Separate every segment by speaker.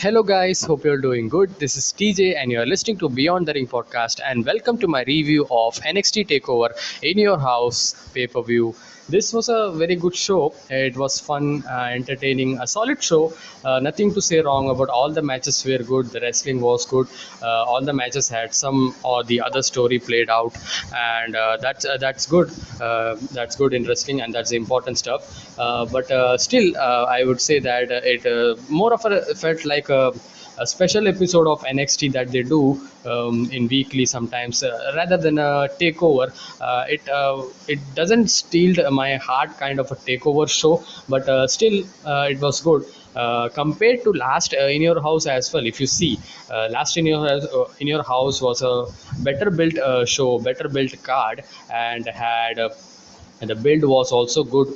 Speaker 1: Hello, guys. Hope you're doing good. This is TJ, and you're listening to Beyond the Ring podcast. And welcome to my review of NXT Takeover in Your House pay per view. This was a very good show. It was fun, entertaining, a solid show. Nothing to say wrong about all the matches were good. The wrestling was good. All the matches had some or the other story played out, and that's good. That's good in wrestling, and that's the important stuff. But still, I would say that it more of a felt like a special episode of NXT that they do in weekly sometimes, rather than a takeover. It doesn't steal my heart kind of a takeover show, but still it was good. Compared to last in your house as well, if you see, last in your house was a better built show, better built card, and the build was also good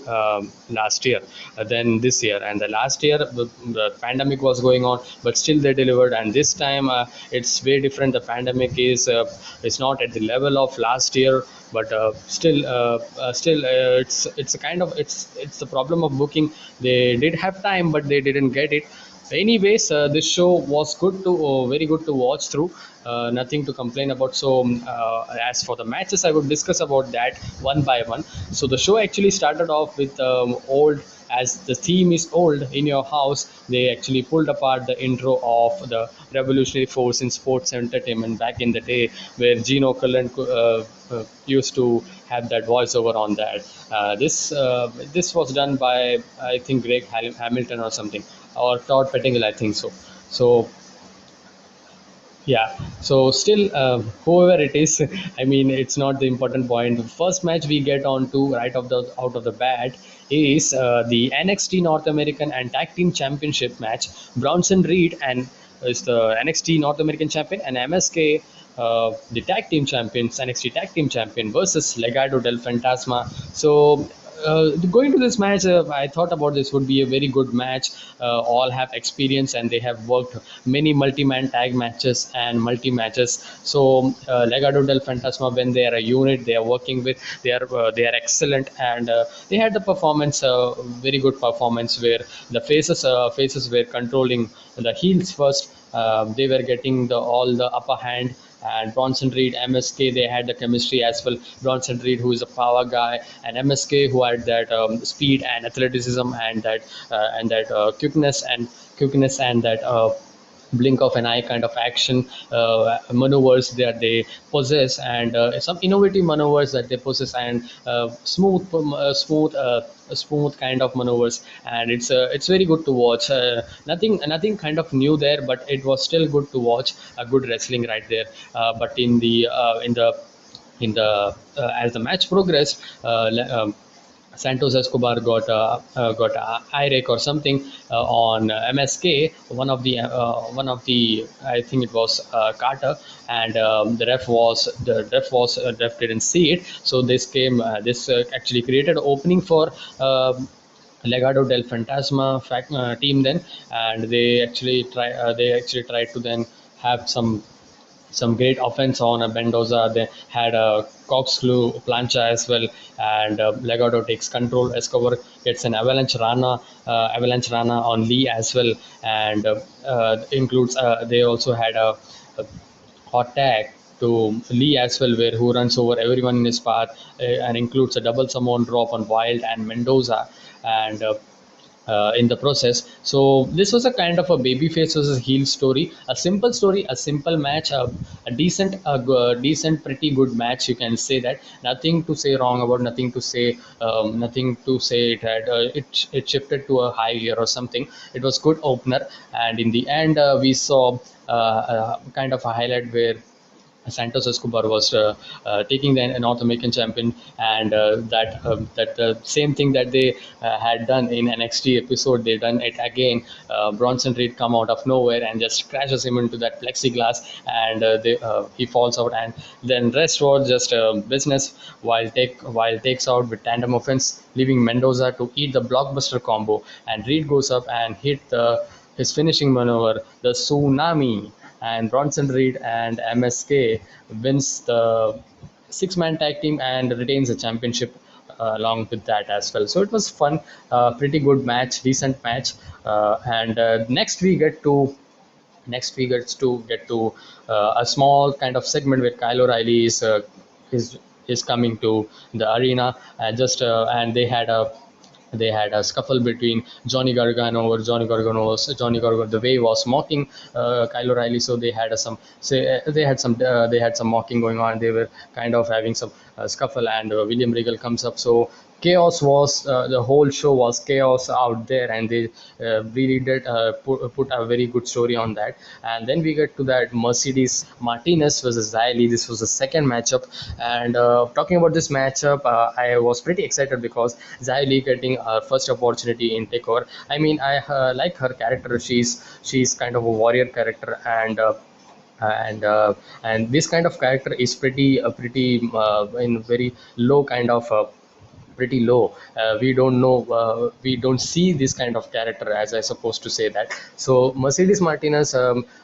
Speaker 1: last year than this year. And the last year the pandemic was going on, but still they delivered. And this time it's way different. The pandemic is not at the level of last year, but still it's a kind of it's the problem of booking. They did have time, but they didn't get it. Anyways, this show was good to very good to watch through. Nothing to complain about. So as for the matches, I would discuss about that one by one. So the show actually started off with old, as the theme is old in your house. They actually pulled apart the intro of the revolutionary force in sports entertainment back in the day, where Gene Okerlund used to have that voiceover on that. This was done by, I think, Greg Hamilton or something, or Todd Pettingill, I think so. So yeah, so still, whoever it is, I mean, it's not the important point. The first match we get on to right of the out of the bat is the NXT North American and Tag Team Championship match. Bronson Reed and is the NXT North American champion, and MSK, the tag team champions, NXT tag team champion, versus Legado del Fantasma. So going to this match, I thought about this would be a very good match. All have experience and they have worked many multi-man tag matches and multi-matches. So Legado del Fantasma, when they are a unit, they are working with, they are excellent, and they had the performance, very good performance, where the faces were controlling the heels first. They were getting all the upper hand, and Bronson Reed, MSK, they had the chemistry as well. Bronson Reed, who is a power guy, and MSK, who had that speed and athleticism, and that quickness and that blink of an eye kind of action maneuvers that they possess, and some innovative maneuvers that they possess, and smooth kind of maneuvers. And it's very good to watch. Nothing kind of new there, but it was still good to watch. A good wrestling right there. But in the as the match progressed, Santos Escobar got a eye rake or something on MSK. One of the I think it was Carter, and the ref didn't see it. So this actually created an opening for. Legado del Fantasma team then, and they actually tried to then have some great offense on a Mendoza. They had a corkscrew plancha as well, and Legado takes control. Escobar gets an avalanche rana on Lee as well, and includes. They also had a hot tag to Lee as well, where who runs over everyone in his path, and includes a double Samoan drop on Wild and Mendoza, and in the process. So this was a kind of a babyface versus heel story, a simple match, decent, pretty good match. You can say that. Nothing to say wrong about. Nothing to say it had. It shifted to a high gear or something. It was good opener, and in the end, we saw kind of a highlight where Santos Escobar was taking the North American champion, and that the same thing that they had done in NXT episode, they done it again. Bronson Reed come out of nowhere and just crashes him into that plexiglass, and he falls out, and then rest was just business. While takes out with tandem offense, leaving Mendoza to eat the blockbuster combo, and Reed goes up and hit his finishing maneuver, the tsunami, and Bronson Reed and MSK wins the six-man tag team and retains the championship along with that as well. So it was fun, pretty good match, decent match. And next we get to Next, we get to a small kind of segment where Kyle O'Reilly is is coming to the arena, and just and they had a scuffle between Johnny Gargano, or Johnny Gargano the way was mocking Kyle O'Reilly. So they had some mocking going on. They were kind of having some scuffle, and William Regal comes up. So chaos was the whole show was chaos out there, and they really did put a very good story on that. And then we get to that Mercedes Martinez versus Xia Li. This was the second matchup, and talking about this matchup, I was pretty excited because Xia Li getting her first opportunity in Takeover. I mean, I like her character. She's kind of a warrior character, and and this kind of character is pretty in very low kind of pretty low. We don't know, we don't see this kind of character, as I supposed to say that. So Mercedes Martinez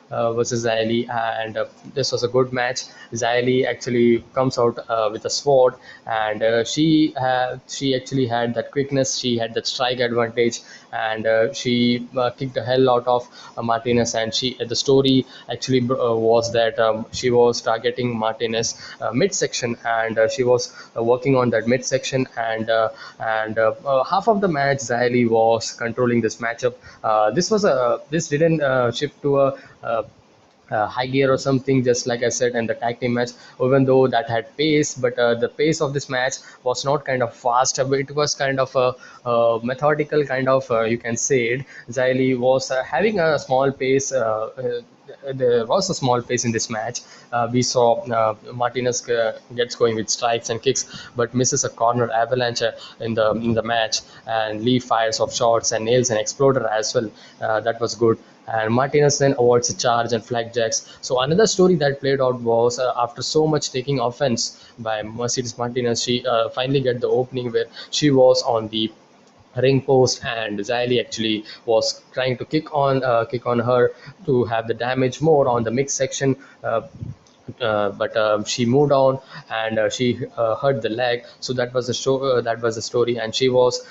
Speaker 1: versus Xia Li, and this was a good match. Xia Li actually comes out with a sword, and she actually had that quickness, she had that strike advantage, and she kicked the hell out of Martinez. And she the story actually was that she was targeting Martinez midsection, and she was working on that midsection, and half of the match Xia Li was controlling this matchup. This didn't shift to a high gear or something, just like I said in the tag team match, even though that had pace. But the pace of this match was not kind of fast, but it was kind of a methodical kind of, you can say it. Xia Li was having a small pace. There was a small pace in this match. We saw Martinez gets going with strikes and kicks, but misses a corner avalanche in the match. And Lee fires off shots and nails an exploder as well. That was good. And Martinez then avoids a charge and flag jacks. So another story that played out was after so much taking offense by Mercedes Martinez, she finally get the opening where she was on the ring post, and Xia Li actually was trying to kick on her to have the damage more on the mix section. But she moved on, and she hurt the leg. So that was the show. That was the story, and she was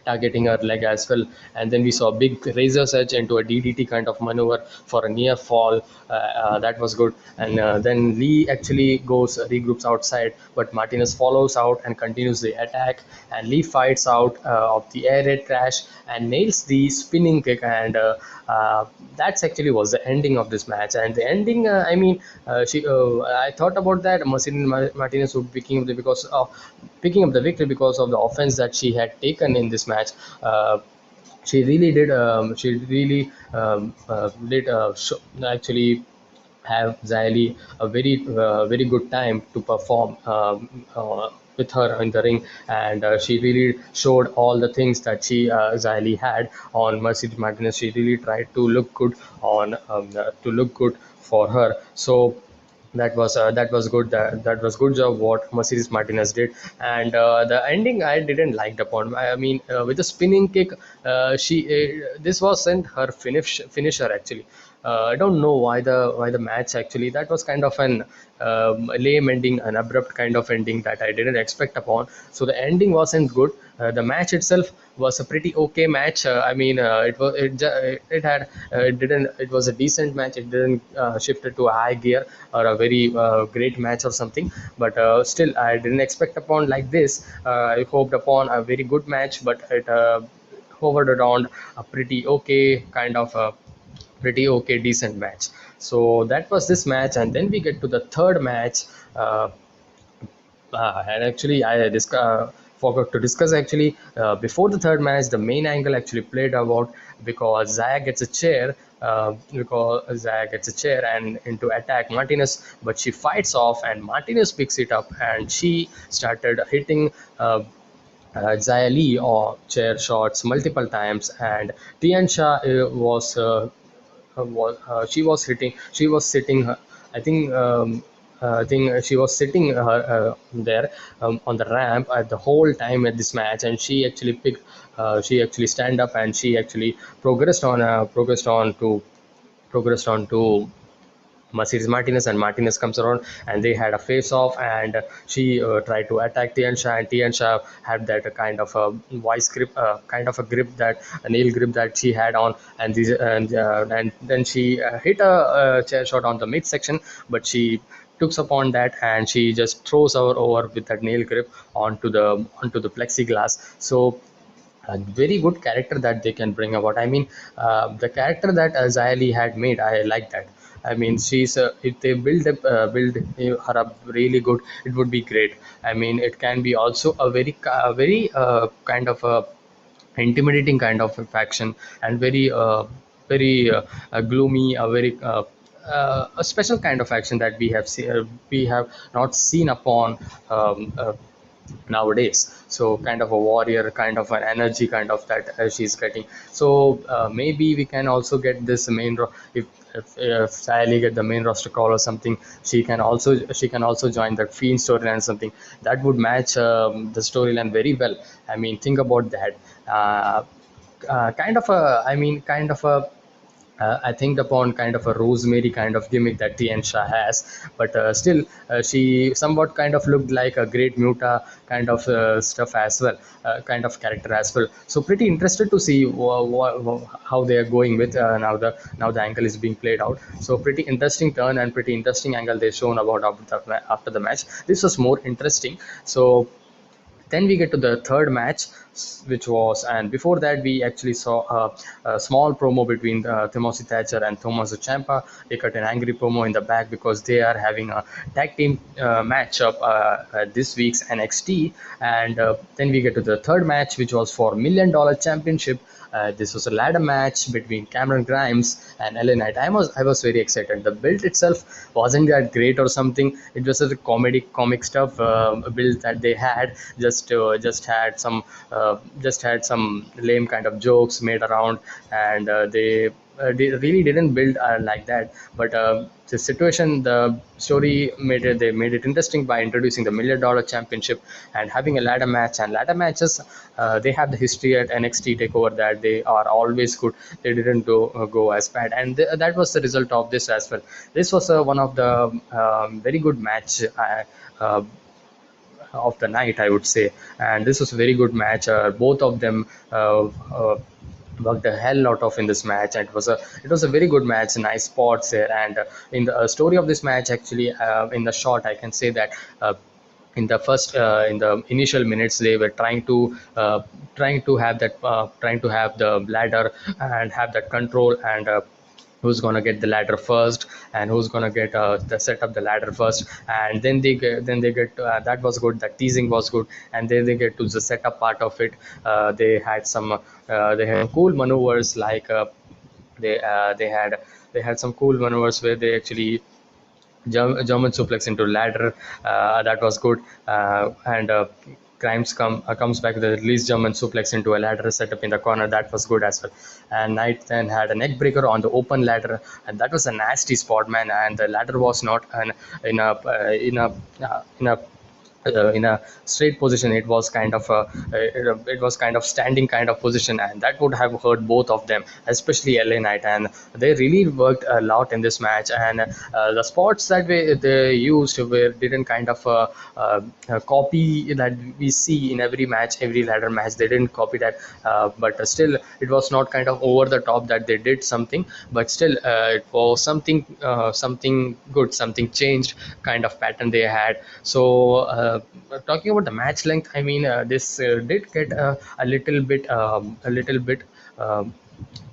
Speaker 1: targeting her leg as well. And then we saw a big razor's edge into a DDT kind of maneuver for a near fall. That was good. And then Lee actually regroups outside, but Martinez follows out and continues the attack. And Lee fights out of the air raid crash and nails the spinning kick. And that's actually was the ending of this match. And the ending, I mean, I thought about that Mercedes Martinez would picking up the victory because of the offense that she had taken in this match. She really did. She really did actually have Xia Li a very good time to perform with her in the ring, and she really showed all the things that Xia Li had on Mercedes Martinez. She really tried to look good to look good for her. So that was good. That was good job what Mercedes Martinez did. And the ending I didn't like upon. I mean, with the spinning kick, she this wasn't her finisher actually. I don't know why the match actually, that was kind of an lame ending, an abrupt kind of ending that I didn't expect upon. So the ending wasn't good. The match itself was a pretty okay match. I mean, it had it didn't it was a decent match. It didn't shift it to a high gear or a very great match or something. But still, I didn't expect upon like this. I hoped upon a very good match, but it hovered around a pretty okay decent match. So that was this match. And then we get to the third match. And actually forgot to discuss actually before the third match, the main angle actually played about because Zaya gets a chair, and into attack Martinez, but she fights off and Martinez picks it up, and she started hitting Xia Li or chair shots multiple times. And Tiansha she was sitting I think I think she was sitting there on the ramp at the whole time at this match, and she actually stand up, and she actually progressed on to progressed on to Mercedes Martinez, and Martinez comes around and they had a face off, and she tried to attack Tiansha, and Tiansha had that kind of a vice grip, kind of a grip, that a nail grip that she had on, and then she hit a chair shot on the midsection, but she took upon that and she just throws her over with that nail grip onto the plexiglass. So a very good character that they can bring about. I mean, the character that Zayali had made, I like that. I mean, she's if they build her up really good, it would be great. I mean, it can be also a very kind of a intimidating kind of a faction, and very gloomy, a special kind of action that we have not seen upon nowadays. So kind of a warrior, kind of an energy, kind of that she's getting. So maybe we can also get this if Sayali get the main roster call or something, she can also join that Fiend storyline, something that would match the storyline very well. I mean, think about that. uh, kind of a I mean kind of a I think upon kind of a Rosemary kind of gimmick that Tien Shah has, but still she somewhat kind of looked like a great Muta kind of stuff as well, kind of character as well. So pretty interested to see how they are going with now the angle is being played out. So pretty interesting turn and pretty interesting angle they shown about after the match. This was more interesting. So then we get to the third match, which was, and before that we actually saw a small promo between Timothy Thatcher and Thomas Ciampa. They cut an angry promo in the back because they are having a tag team matchup at this week's NXT. And then we get to the third match, which was for $1 million championship. This was a ladder match between Cameron Grimes and LA Knight. I was very excited. The build itself wasn't that great or something. It was a comic stuff build that they had. Just had some lame kind of jokes made around, and they really didn't build like that. But the story made it interesting by introducing the $1 million championship and having a ladder match. And ladder matches, they have the history at NXT Takeover that they are always good. They didn't go as bad, and that was the result of this as well. This was one of the very good match. Uh, of the night, I would say. And this was a very good match. Both of them worked the hell out of in this match, and it was a very good match. Nice spots there, and in the story of this match, actually, in the short, I can say that. In the initial minutes, they were trying to have the ladder and have that control, and who's gonna get the ladder first, and who's gonna get the set up the ladder first. And then they get that was good, that teasing was good. And then they get to the setup part of it. They had cool maneuvers, like they had some cool maneuvers where they actually German suplex into ladder. That was good. And Grimes comes back with a release German suplex into a ladder setup in the corner. That was good as well. And Knight then had a neck breaker on the open ladder, and that was a nasty spot, man. And the ladder was not in a straight position. It was kind of standing kind of position, and that would have hurt both of them, especially LA Knight. And they really worked a lot in this match. And the spots that they used didn't kind of copy that we see in every match, every ladder match. They didn't copy that, but still it was not kind of over the top that they did something. But still, it was something good, something changed kind of pattern they had. So talking about the match length, I mean, this did get a little bit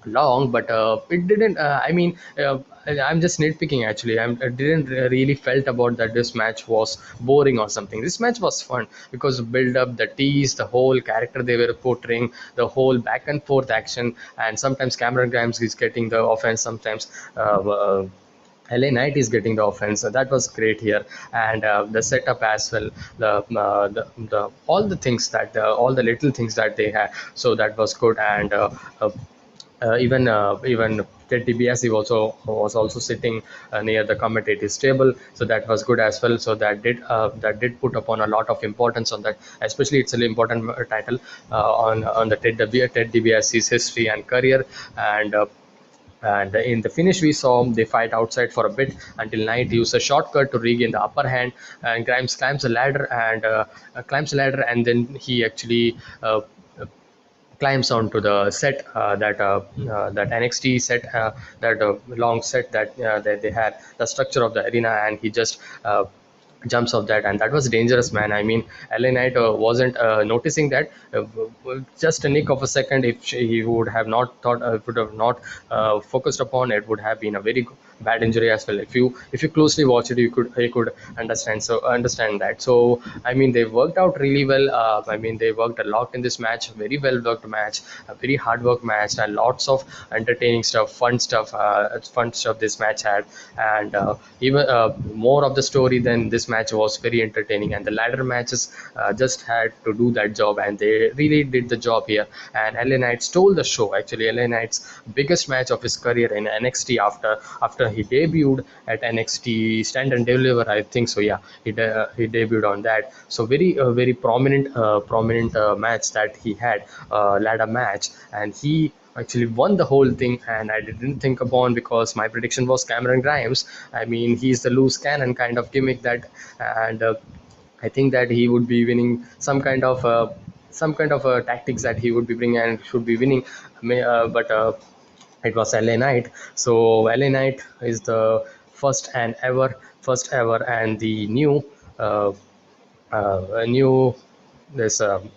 Speaker 1: long, but it didn't. I mean, I'm just nitpicking actually. I didn't really felt about that this match was boring or something. This match was fun because the build up, the tease, the whole character they were portraying, the whole back and forth action, and sometimes Cameron Grimes is getting the offense, sometimes. LA Knight is getting the offense. That was great here, and the setup as well. The all the things that all the little things that they had. So that was good. And even Ted DiBiase was also sitting near the commentator's table, so that was good as well. So that did put upon a lot of importance on that, especially it's an important title on the Ted DiBiase's history and career. And And in the finish, we saw they fight outside for a bit until Knight used a shortcut to regain the upper hand, and Grimes climbs a ladder, and then he actually climbs onto the set that NXT set, that long set that they had, the structure of the arena, and he just jumps off that, and that was dangerous, man. I mean, LA Knight wasn't noticing that. Just a nick of a second, if he would have not thought, would have not focused upon it, would have been a very bad injury as well. If you closely watch it, you could understand that. So I mean, they worked out really well. I mean, they worked a lot in this match, very well worked match, a very hard work match, and lots of entertaining stuff, fun stuff this match had. And even more of the story than this match was very entertaining, and the ladder matches just had to do that job, and they really did the job here. And LA Knight stole the show. Actually, LA Knight's biggest match of his career in NXT, after he debuted at NXT Stand and Deliver, I think so. Yeah, he debuted on that. So very prominent match that he had, ladder match, and he actually won the whole thing. And I didn't think upon, because my prediction was Cameron Grimes. I mean, he's the loose cannon kind of gimmick that, and I think that he would be winning some kind of tactics that he would be bringing and should be winning. But it was LA Knight. So LA Knight is the first ever, and the uh, new this $1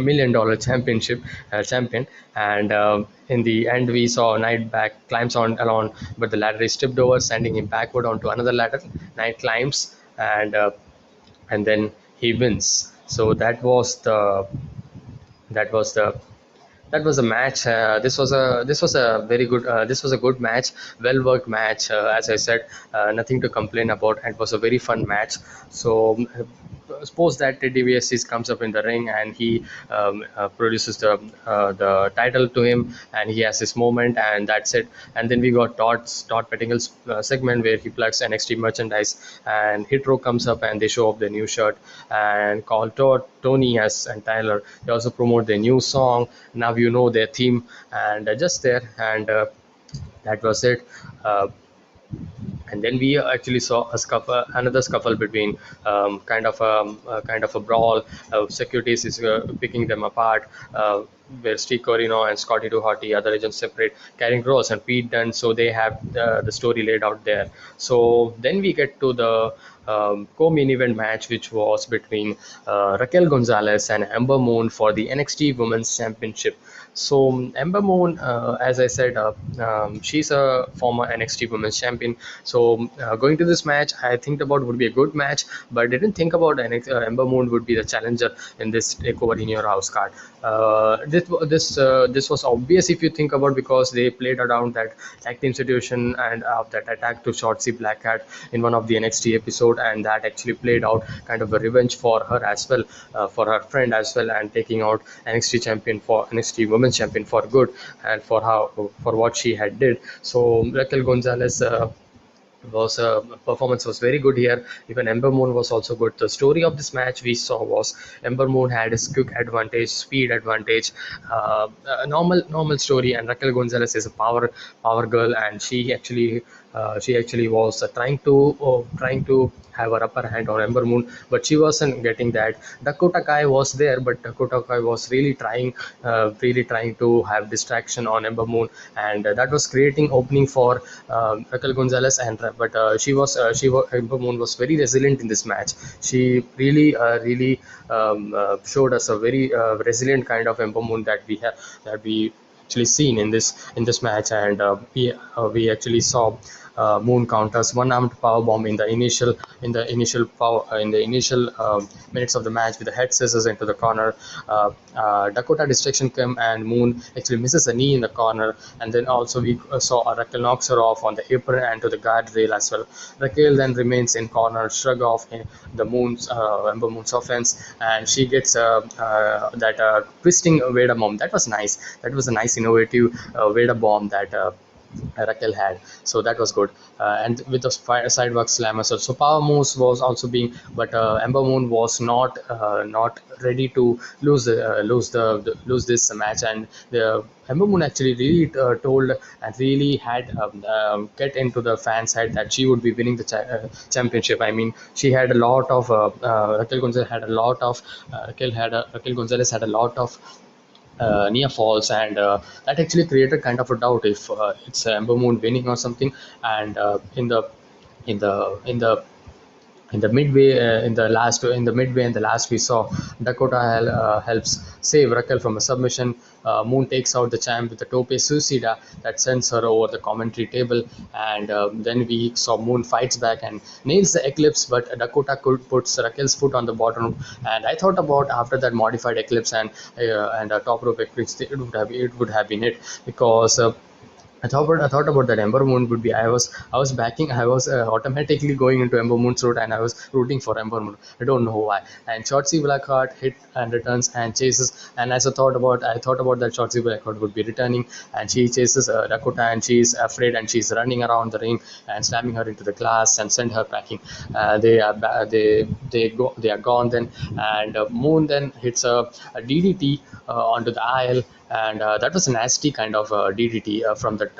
Speaker 1: million champion. And in the end, we saw Knight back climbs on along, but the ladder is tipped over, sending him backward onto another ladder. Knight climbs, and then he wins. So that was the that was a match. This was a good match, well worked match. As I said, nothing to complain about. It was a very fun match. So suppose that Teddy DiBiase comes up in the ring, and he produces the title to him, and he has his moment, and that's it. And then we got Todd Pettingill's segment where he plugs NXT merchandise, and Hit Row comes up and they show off their new shirt, and call Tony has and Tyler. They also promote their new song. Now you know their theme, and just there, and that was it. And then we actually saw another scuffle between, kind of a brawl. Securities is picking them apart, where Steve Corino and Scotty 2 Hotty, other agents separate, Karen Gross and Pete Dunne. So they have the story laid out there. So then we get to the co-main event match, which was between Raquel Gonzalez and Ember Moon for the NXT Women's Championship. So Ember Moon, as I said, she's a former NXT Women's Champion. So going to this match, I think about would be a good match, but I didn't think about Ember Moon would be the challenger in this takeover in your house card. This was obvious if you think about, because they played around that tag team situation and that attack to Shotzi Blackheart in one of the NXT episode, and that actually played out kind of a revenge for her as well, for her friend as well, and taking out NXT Women's Champion for good, and for what she had did. So Raquel Gonzalez, was performance was very good here. Even Ember Moon was also good. The story of this match we saw was Ember Moon had his quick advantage, speed advantage, a normal story, and Raquel Gonzalez is a power girl, and she actually was trying to have her upper hand on Ember Moon, but she wasn't getting that. Dakota Kai was there, but Dakota Kai was really trying to have distraction on Ember Moon, and that was creating opening for Raquel Gonzalez. And Ember Moon was very resilient in this match. She really showed us a very resilient kind of Ember Moon that we actually seen in this match. And we actually saw Moon counters one-armed power bomb in the initial minutes of the match with the head scissors into the corner. Dakota distraction came, and Moon actually misses a knee in the corner, and then also we saw Raquel knocks her off on the apron and to the guardrail as well. Raquel then remains in corner, shrug off in the Ember Moon's offense, and she gets that twisting Veda bomb. That was nice. That was a nice innovative Veda bomb Raquel had. So that was good. And with the sidewalk slam as well. So Power Moves was also being, but Ember Moon was not ready to lose this match, and the Ember Moon actually really told and really had get into the fans' head that she would be winning the championship. I mean, she had a lot of Raquel Gonzalez had a lot of Raquel Gonzalez had a lot of near falls, and that actually created kind of a doubt if it's Ember Moon winning or something. And in the in the in the midway in the midway and the last, we saw Dakota helps save Raquel from a submission. Moon takes out the champ with a tope suicida that sends her over the commentary table, and then we saw Moon fights back and nails the eclipse, but Dakota could puts Raquel's foot on the bottom. And I thought about after that modified eclipse and a top rope eclipse, it would have been it, because I thought about that Ember Moon would be. I was automatically going into Ember Moon's route, and I was rooting for Ember Moon. I don't know why. And Shotzi Blackheart hit and returns and chases. And as I thought about that Shotzi Blackheart would be returning, and she chases Dakota, and she's afraid, and she's running around the ring and slamming her into the glass and send her packing. They are gone then, and Moon then hits a DDT onto the aisle, and that was a nasty kind of DDT from the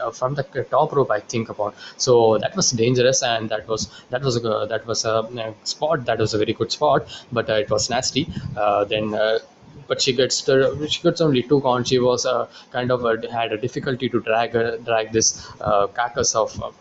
Speaker 1: top rope, I think about. So that was dangerous, and that was a spot, that was a very good spot, but it was nasty. Then. But she gets only two counts. She was kind of had a difficulty to drag this carcass of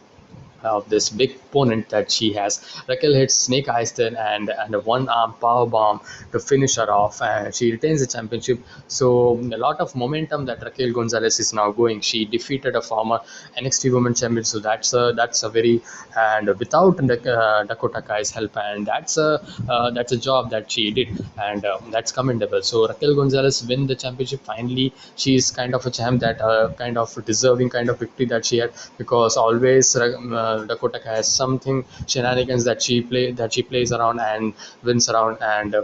Speaker 1: this big opponent that she has. Raquel hits Snake Eyes then, and a one arm power bomb to finish her off, and she retains the championship. So a lot of momentum that Raquel Gonzalez is now going. She defeated a former NXT Women Champion, so that's a very, and without Dakota Kai's help, and that's a job that she did, and that's commendable. So Raquel Gonzalez win the championship finally. She's kind of a champ that kind of deserving kind of victory that she had, because always Dakota Kai has something shenanigans that she plays around and wins around, and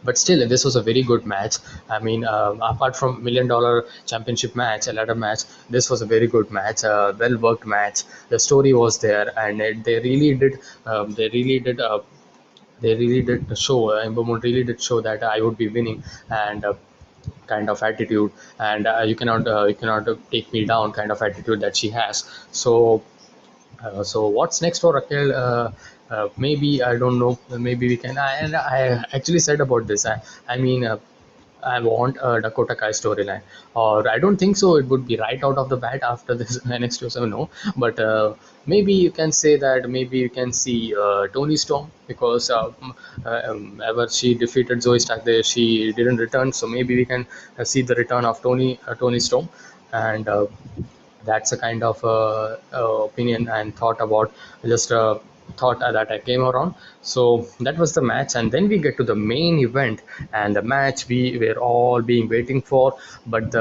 Speaker 1: but still this was a very good match. I mean, apart from $1 million championship match, a ladder match, this was a very good match, well worked match. The story was there, and they really did show, Ember Moon really did show that I would be winning, and kind of attitude, and you cannot take me down kind of attitude that she has. So what's next for Raquel? Maybe I don't know. Maybe we can. And I actually said about this. I mean, I want a Dakota Kai storyline, or I don't think so. It would be right out of the bat after this NXT 07. No, but maybe you can say that maybe you can see Tony Storm, because ever she defeated Zoe Stark, there she didn't return. So maybe we can see the return of Tony Storm, and that's a kind of opinion and thought about, just thought that I came around. So that was the match, and then we get to the main event, and the match we were all being waiting for. But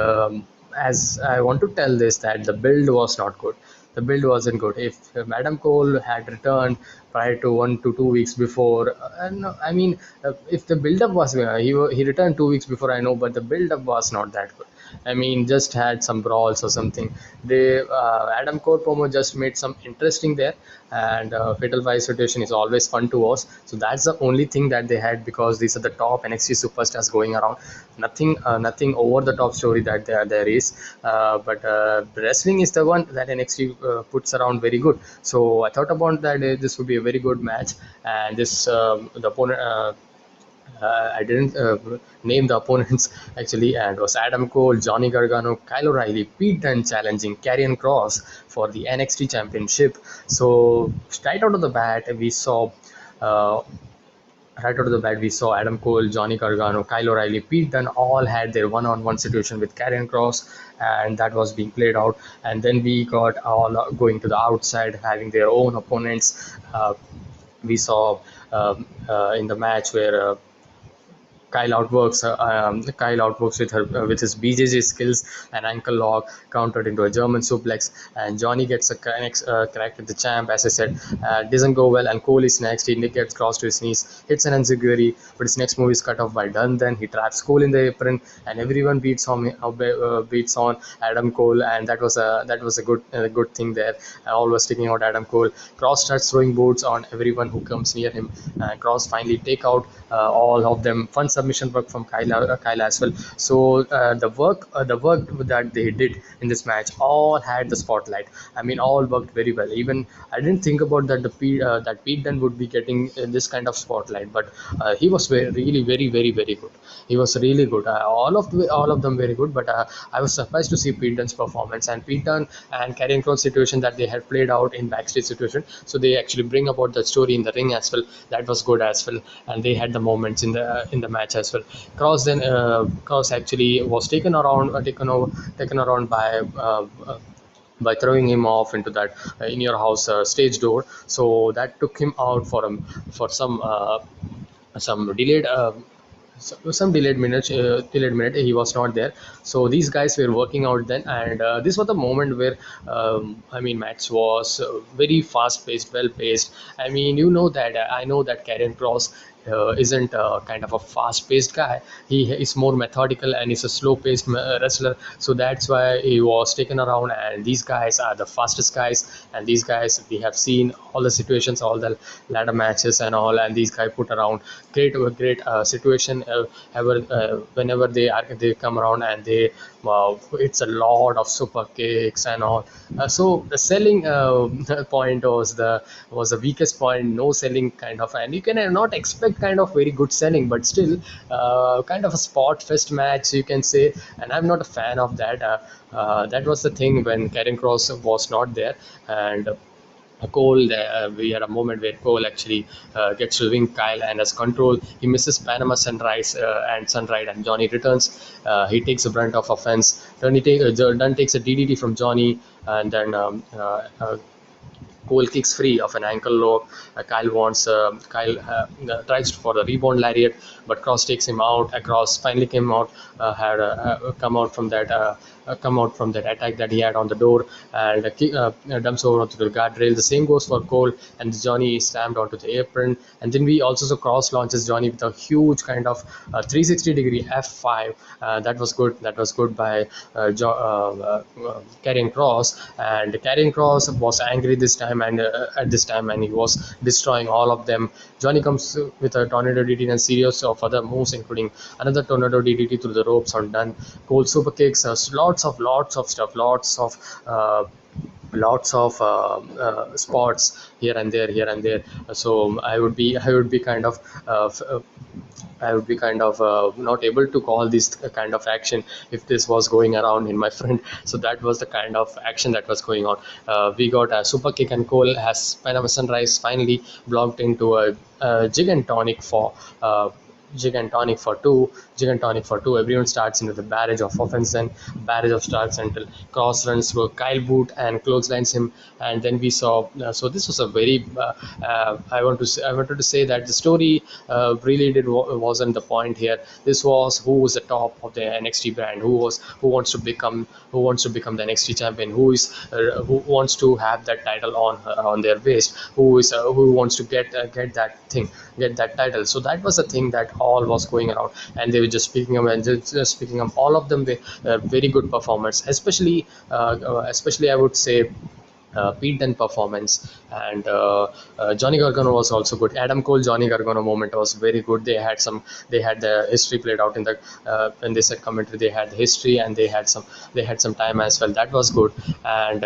Speaker 1: as I want to tell this, that the build was not good. The build wasn't good. If Madam Cole had returned prior to 1 to 2 weeks before, no, I mean, if the build up was, he returned 2 weeks before, I know, but the build up was not that good. I mean, just had some brawls or something. They Adam Cole promo just made some interesting there, and Fatal Five rotation is always fun to watch. So that's the only thing that they had, because these are the top NXT superstars going around. Nothing over the top story that there is. But wrestling is the one that NXT puts around very good. So I thought about that this would be a very good match, and this the opponent. I didn't name the opponents actually, and it was Adam Cole, Johnny Gargano, Kyle O'Reilly, Pete Dunne challenging Karrion Kross for the NXT Championship. So right out of the bat, we saw. Uh, Right out of the bat, we saw Adam Cole, Johnny Gargano, Kyle O'Reilly, Pete Dunne all had their one-on-one situation with Karrion Kross, and that was being played out. And then we got all going to the outside, having their own opponents. We saw in the match where Kyle outworks with his BJJ skills and ankle lock countered into a German suplex, and Johnny gets a crack with the champ. As I said, doesn't go well, and Cole is next. He gets crossed to his knees, hits an enziguri, but his next move is cut off by Dunn. Then he traps Cole in the apron, and everyone beats on Adam Cole, and that was a good thing there. All was sticking out Adam Cole. Cross starts throwing boots on everyone who comes near him. Cross finally take out all of them. Fun submission work from Kyle as well. So the work that they did in this match all had the spotlight. I mean, all worked very well. Even I didn't think about that that Pete Dunne would be getting this kind of spotlight, but he was really very good. He was really good. All of them very good, but I was surprised to see Pete Dunne's performance, and Pete Dunne and Karrion Kross situation that they had played out in backstage situation. So they actually bring about the story in the ring as well. That was good as well, and they had the moments in the match as well. Cross actually was taken around by throwing him off into that in your house stage door. So that took him out for some delayed. Some delayed minute he was not there. So these guys were working out then, and this was the moment where I mean, match was very fast paced, well paced. I mean, that I know that Karrion Cross isn't kind of a fast paced guy. He is more methodical and is a slow paced wrestler. So that's why he was taken around, and these guys are the fastest guys. And these guys, we have seen all the situations, all the ladder matches and all, and these guys put around great situation ever whenever they come around, and they it's a lot of super kicks and all. So the selling point was the weakest point. No selling kind of, and you can not expect kind of very good selling, but still kind of a spot fest match, you can say. And I'm not a fan of that. That was the thing when Karen Cross was not there. And Cole, we had a moment where Cole actually gets to wing Kyle and has control. He misses Panama Sunrise and Sunride, and Johnny returns. He takes the brunt of offense. Dunn takes a DDT from Johnny, and then Cole kicks free of an ankle lock. Kyle tries for the rebound lariat, but Cross takes him out. Cross finally came out, had come out from that. Come out from that attack that he had on the door, and dumps over onto the guardrail. The same goes for Cole, and Johnny is slammed onto the apron. And then we also saw Cross launches Johnny with a huge kind of 360-degree F5. That was good. That was good by Karrion Cross. And Karrion Cross was angry this time, and at this time, and he was destroying all of them. Johnny comes with a tornado DDT and series of other moves, including another tornado DDT through the ropes on Dunn. Cole super kicks, lots of stuff, lots of spots here and there. So I would be kind of not able to call this kind of action if this was going around in my front. So that was the kind of action that was going on. We got a super kick, and Cole has Panama Sunrise finally blocked into a gigantonic for two. Everyone starts into the barrage of offense, and barrage of starts until Cross runs through a Kyle boot and clotheslines him. And then we saw so this was a very I wanted to say that the story really wasn't the point here. This was who was the top of the NXT brand, who wants to become the NXT champion, who wants to have that title on their waist, who wants to get that title. So that was the thing that all was going around, and they were just speaking up, and just speaking up. All of them were very good performers, especially I would say Pete Dunne performance, and Johnny Gargano was also good. Adam Cole Johnny Gargano moment was very good. They had the history played out in the when they said commentary. They had the history, and they had some time as well. That was good. And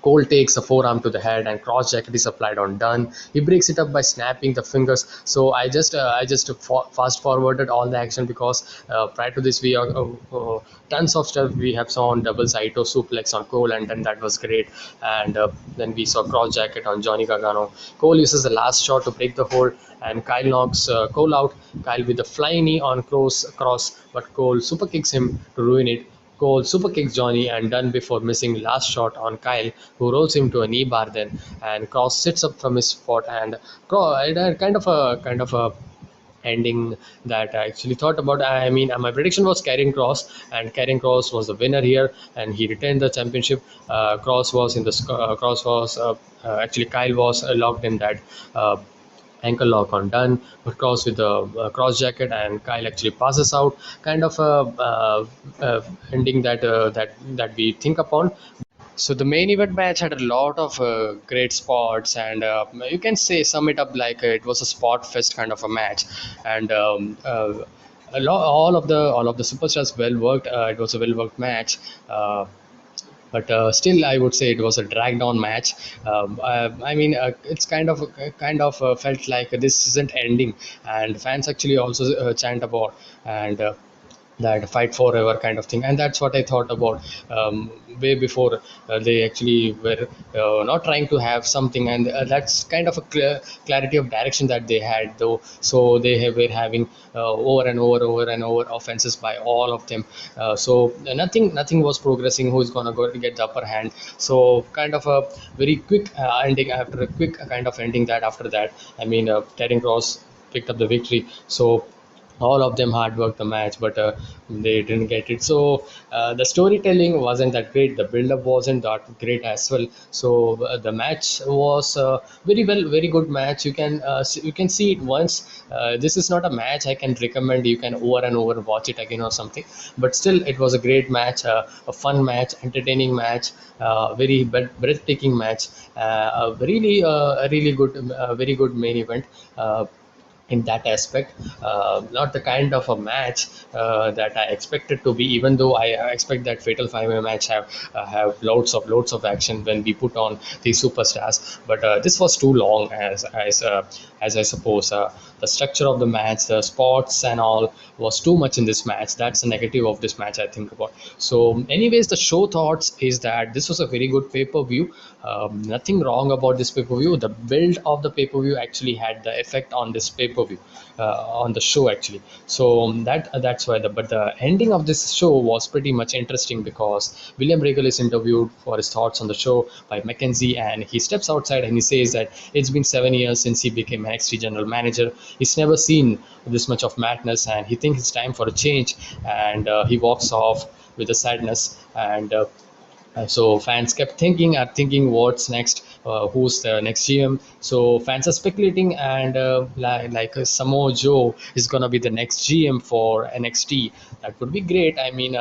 Speaker 1: Cole takes a forearm to the head, and cross jacket is applied on Dunn. He breaks it up by snapping the fingers. So I just fast forwarded all the action, because prior to this we are tons of stuff we have saw on double Saito suplex on Cole, and then that was great. And then we saw cross jacket on Johnny Gargano. Cole uses the last shot to break the hold, and Kyle knocks Cole out. Kyle with a flying knee on cross, but Cole super kicks him to ruin it. Cole super kicks Johnny and Dunn before missing last shot on Kyle, who rolls him to a knee bar then, and Cross sits up from his spot, and kind of a ending that I actually thought about. I mean, my prediction was Karrion Cross, and Karrion Cross was the winner here, and he retained the championship. Cross was actually Kyle was locked in that. Ankle lock on done, but Cross with the cross jacket, and Kyle actually passes out, kind of a ending that we think upon. So the main event match had a lot of great spots, and you can say sum it up like it was a spot fest kind of a match, and all of the superstars well worked. It was a well worked match. But still, I would say it was a dragged on match. I mean, it's kind of felt like this isn't ending, and fans actually also chant about and. That fight forever kind of thing, and that's what I thought about way before they actually were not trying to have something, and that's kind of a clarity of direction that they had though. So were having over and over offenses by all of them. So nothing was progressing, who is gonna go to get the upper hand. So kind of a very quick ending, after a quick kind of ending, that after that, I mean, Terry Cross picked up the victory. So all of them hard worked the match, but they didn't get it. So the storytelling wasn't that great, the build up wasn't that great as well. So the match was very good match. You can see it once. This is not a match I can recommend you can over and over watch it again or something, but still it was a great match, a fun match, entertaining match, very breathtaking match, a really good, very good main event. In that aspect, not the kind of a match that I expected to be. Even though I expect that Fatal Five Way match have loads of action when we put on these superstars, but this was too long, as I suppose. The structure of the match, the spots and all was too much in this match. That's a negative of this match I think about. So, anyways, the show thoughts is that this was a very good pay per view. Nothing wrong about this pay per view. The build of the pay per view actually had the effect on this pay per view, on the show actually. So that's why. But the ending of this show was pretty much interesting because William Regal is interviewed for his thoughts on the show by Mackenzie, and he steps outside and he says that it's been 7 years since he became NXT general manager. He's never seen this much of madness, and he thinks it's time for a change. And he walks off with a sadness. And so fans kept thinking what's next, who's the next GM. So fans are speculating, and like Samoa Joe is gonna be the next GM for NXT. That would be great. I mean,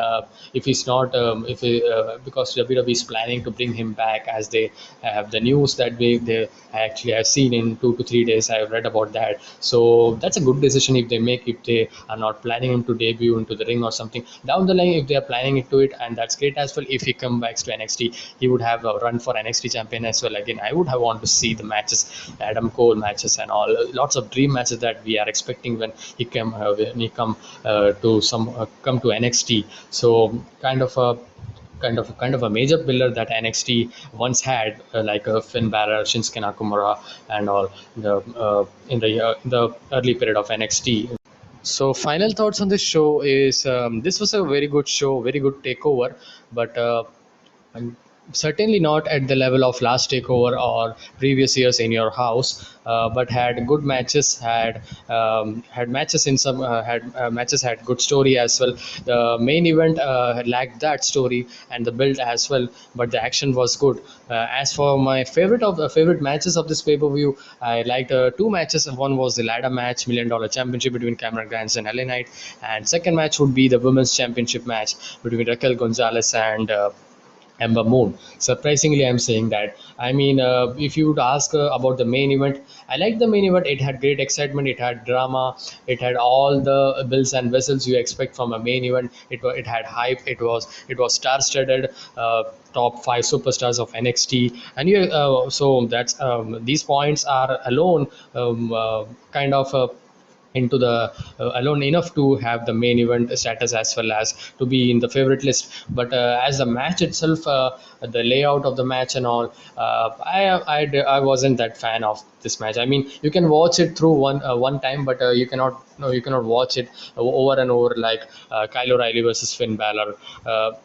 Speaker 1: if he's not, if he, because WWE is planning to bring him back, as they have the news that they actually have seen in 2 to 3 days. I've read about that. So that's a good decision if they make, if they are not planning him to debut into the ring or something down the line. If they are planning it to it, and that's great as well. If he comes back to NXT, he would have a run for NXT champion as well. Again, I would have want to see the matches, Adam Cole matches and all, lots of dream matches that we are expecting when he come to NXT. So kind of a major pillar that NXT once had, like Finn Balor, Shinsuke Nakamura, and all in the early period of NXT. So, final thoughts on this show is, this was a very good show, very good takeover, but and certainly not at the level of last takeover or previous years in your house, but had good matches, had matches in some had matches had good story as well. The main event lacked that story and the build as well, but the action was good. As for my favorite matches of this pay-per-view, I liked two matches. One was the ladder match, $1 million championship between Cameron Grimes and LA Knight, and second match would be the women's championship match between Raquel Gonzalez and Ember Moon. Surprisingly, I'm saying that. I mean, if you would ask about the main event, I liked the main event. It had great excitement, it had drama, it had all the bells and whistles you expect from a main event. It had hype. It was star-studded. Top five superstars of NXT, and so that's these points are alone kind of. Into the alone enough to have the main event status as well as to be in the favorite list. But as the match itself, the layout of the match and all, I wasn't that fan of this match. I mean, you can watch it through one time, but you cannot no, you cannot watch it over and over, like Kyle O'Reilly versus Finn Balor,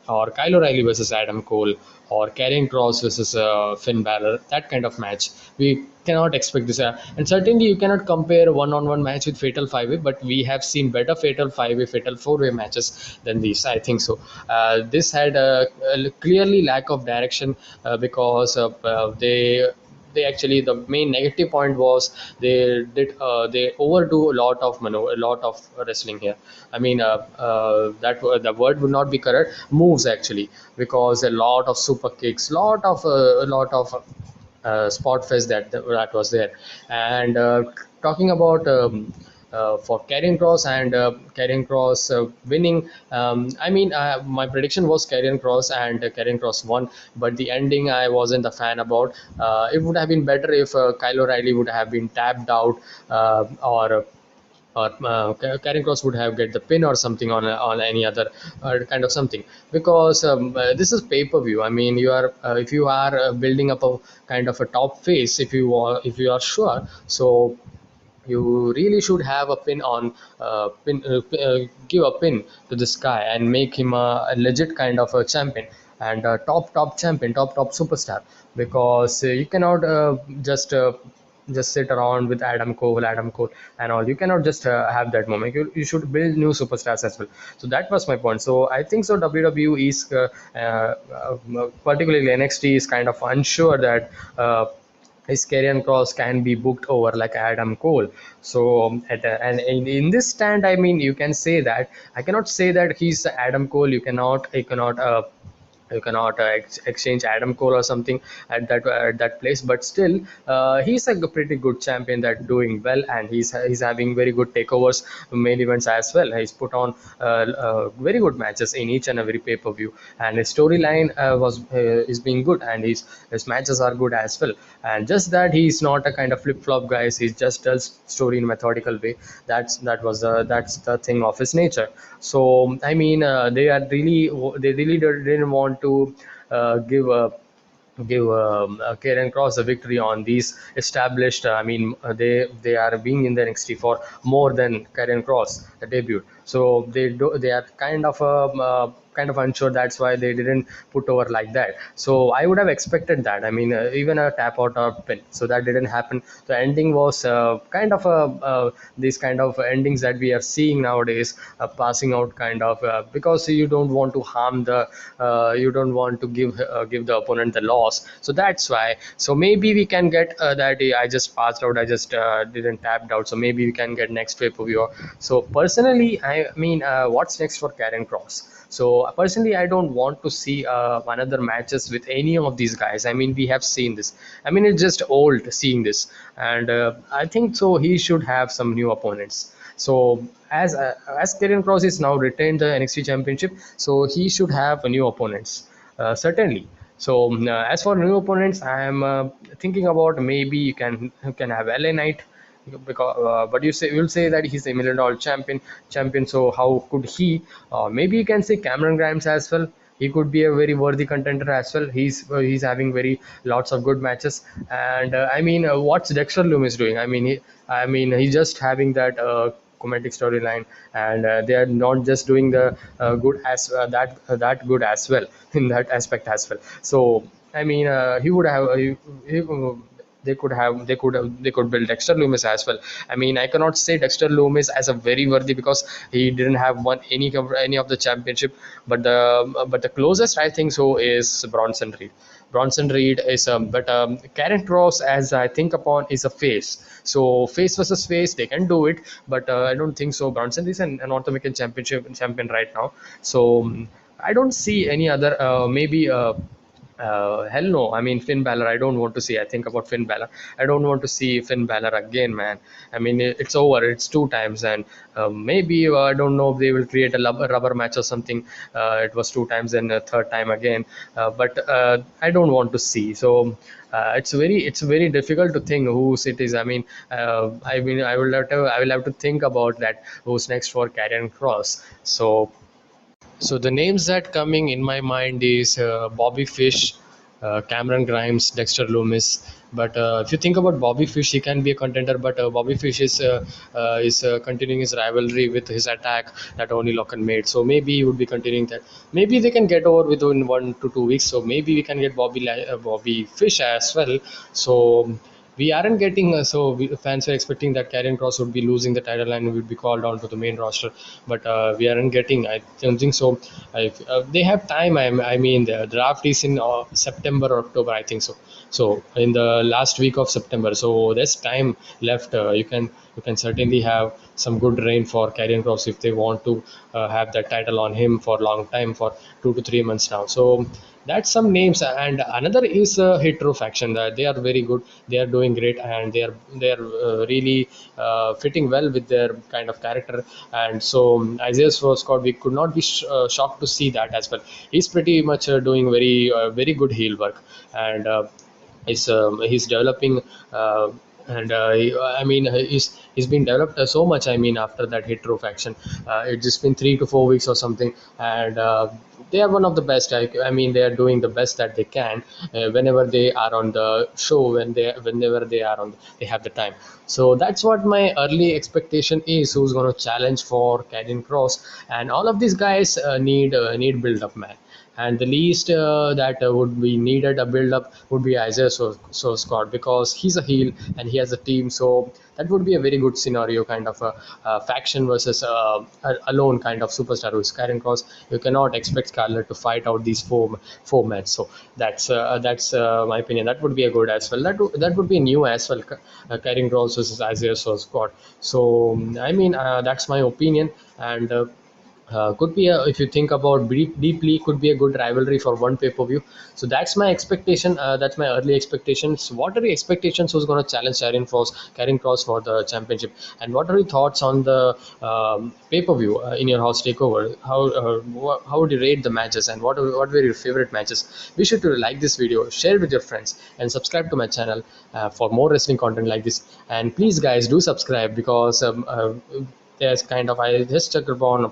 Speaker 1: or Kyle O'Reilly versus Adam Cole, or Karrion Cross versus Finn Balor. That kind of match we cannot expect this. And certainly you cannot compare one-on-one match with Fatal Five Way, but we have seen better Fatal Five Way, Fatal Four-Way matches than these. I think so. This had a clearly lack of direction because they actually, the main negative point was they overdo a lot of a lot of wrestling here. I mean, that the word would not be correct, moves actually, because a lot of super kicks, lot of spot fest that was there. And talking about for Karrion Cross and Karrion Cross winning. I mean, my prediction was Karrion Cross, and Karrion Cross won, but the ending I wasn't a fan about. It would have been better if Kyle O'Reilly would have been tapped out, or Karrion Cross would have get the pin or something on any other kind of something, because this is pay per view. I mean, you are if you are building up a kind of a top face, if you are sure, so you really should have a pin on give a pin to this guy and make him a legit kind of a champion, and a top champion, top superstar, because you cannot just sit around with Adam Cole and all. You cannot just have that moment. You should build new superstars as well. So that was my point. So I think so WWE is particularly NXT is kind of unsure that his Karrion Cross can be booked over like Adam Cole. So and in this stand, I mean, you can say that I cannot say that he's Adam Cole. You cannot exchange Adam Cole or something at that place. But still, he's a pretty good champion that doing well, and he's having very good takeovers, main events as well. He's put on very good matches in each and every pay per view, and his storyline was is being good, and his matches are good as well. And just that he's not a kind of flip flop guys. He just tells story in a methodical way. That's the thing of his nature. So I mean, they really didn't want to give a Karrion Cross a victory on these established. I mean, they are being in the NXT for more than Karrion Cross the debut. So they are kind of unsure. That's why they didn't put over like that. So I would have expected that. I mean, even a tap out or pin. So that didn't happen. The ending was kind of these kind of endings that we are seeing nowadays, passing out kind of, because you don't want to harm the you don't want to give the opponent the loss. So that's why. So maybe we can get that I just passed out, I just didn't tapped out, so maybe we can get next pay per view. So personally, I mean, what's next for Karrion Cross? So personally, I don't want to see another matches with any of these guys. I mean, we have seen this. I mean, it's just old seeing this, and I think so. He should have some new opponents. So as Karrion Cross is now retained the NXT Championship, so he should have new opponents, certainly. So as for new opponents, I am thinking about maybe you can have LA Knight, because but you'll say that he's a $1 million champion. So how could he? Maybe you can say Cameron Grimes as well. He could be a very worthy contender as well. He's having very lots of good matches. And I mean, what's Dexter Lumis doing? I mean he's just having that comedic storyline, and they are not just doing the good as that good as well in that aspect as well. So I mean, he would have he, they could build Dexter Loomis as well. I mean, I cannot say Dexter Loomis as a very worthy, because he didn't have won any of the championship. But the closest I think so is Bronson Reed. Bronson Reed is but Karrion Cross, as I think upon, is a face. So face versus face, they can do it, but I don't think so. Bronson is an North American Championship champion right now, so I don't see any other. Maybe. Hell no. I mean, Finn Balor, I don't want to see. I think about Finn Balor. I don't want to see Finn Balor again, man. I mean, it's over. It's two times, and maybe I don't know if they will create a rubber match or something. It was two times, and a third time again. But I don't want to see. So it's very difficult to think whose it is. I mean, I will have to think about that. Who's next for Karrion Cross? So the names that coming in my mind is Bobby Fish, Cameron Grimes, Dexter Loomis. But if you think about Bobby Fish, he can be a contender. But Bobby Fish is continuing his rivalry with his attack that Oni Locken made. So maybe he would be continuing that. Maybe they can get over within 1 to 2 weeks. So maybe we can get Bobby Fish as well. So we aren't getting fans are expecting that Karrion Cross would be losing the title and would be called on to the main roster, but we aren't getting. I don't think so. They have time. I mean, the draft is in September or October, I think so. So in the last week of September, so there's time left. You can certainly have some good reign for Karrion Cross if they want to have that title on him for a long time, for 2 to 3 months now. So that's some names, and another is Hitro faction. That they are very good. They are doing great, and they are really fitting well with their kind of character. And so Isaiah Scott, we could not be shocked to see that as well. He's pretty much doing very good heel work, and he's developing. And I mean, he's been developed so much. I mean, after that Hitro faction, it's just been 3 to 4 weeks or something, and they are one of the best. I mean, they are doing the best that they can whenever they are on the show. Whenever they are on, they have the time. So that's what my early expectation is. Who's going to challenge for Karrion Cross? And all of these guys need build up, man. And the least that would be needed a build up would be Isaiah Scott, because he's a heel and he has a team. So that would be a very good scenario, kind of a faction versus alone kind of superstar who is Karrion Cross. You cannot expect Scarlett to fight out these four men. So that's my opinion. That would be a good as well. That would be new as well. Karrion Cross versus Isaiah Scott. So I mean, that's my opinion. And could be if you think about deeply, could be a good rivalry for one pay-per-view. So that's my expectation. That's my early expectations. What are your expectations? Who's going to challenge Karrion Cross for the championship? And what are your thoughts on the pay-per-view in your house takeover? How would you rate the matches, and what were your favorite matches? Be sure to like this video, share it with your friends, and subscribe to my channel for more wrestling content like this. And please guys, do subscribe, because there's kind of, I just checked upon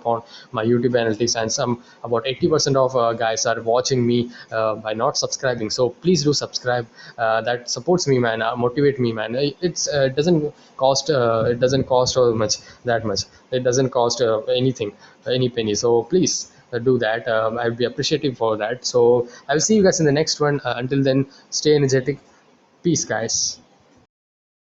Speaker 1: my YouTube analytics, and some about 80% of guys are watching me by not subscribing. So please do subscribe. That supports me, man. Motivate me, man. It doesn't cost so much, that much. It doesn't cost anything, any penny. So please do that. I'll be appreciative for that. So I'll see you guys in the next one. Until then, stay energetic. Peace, guys.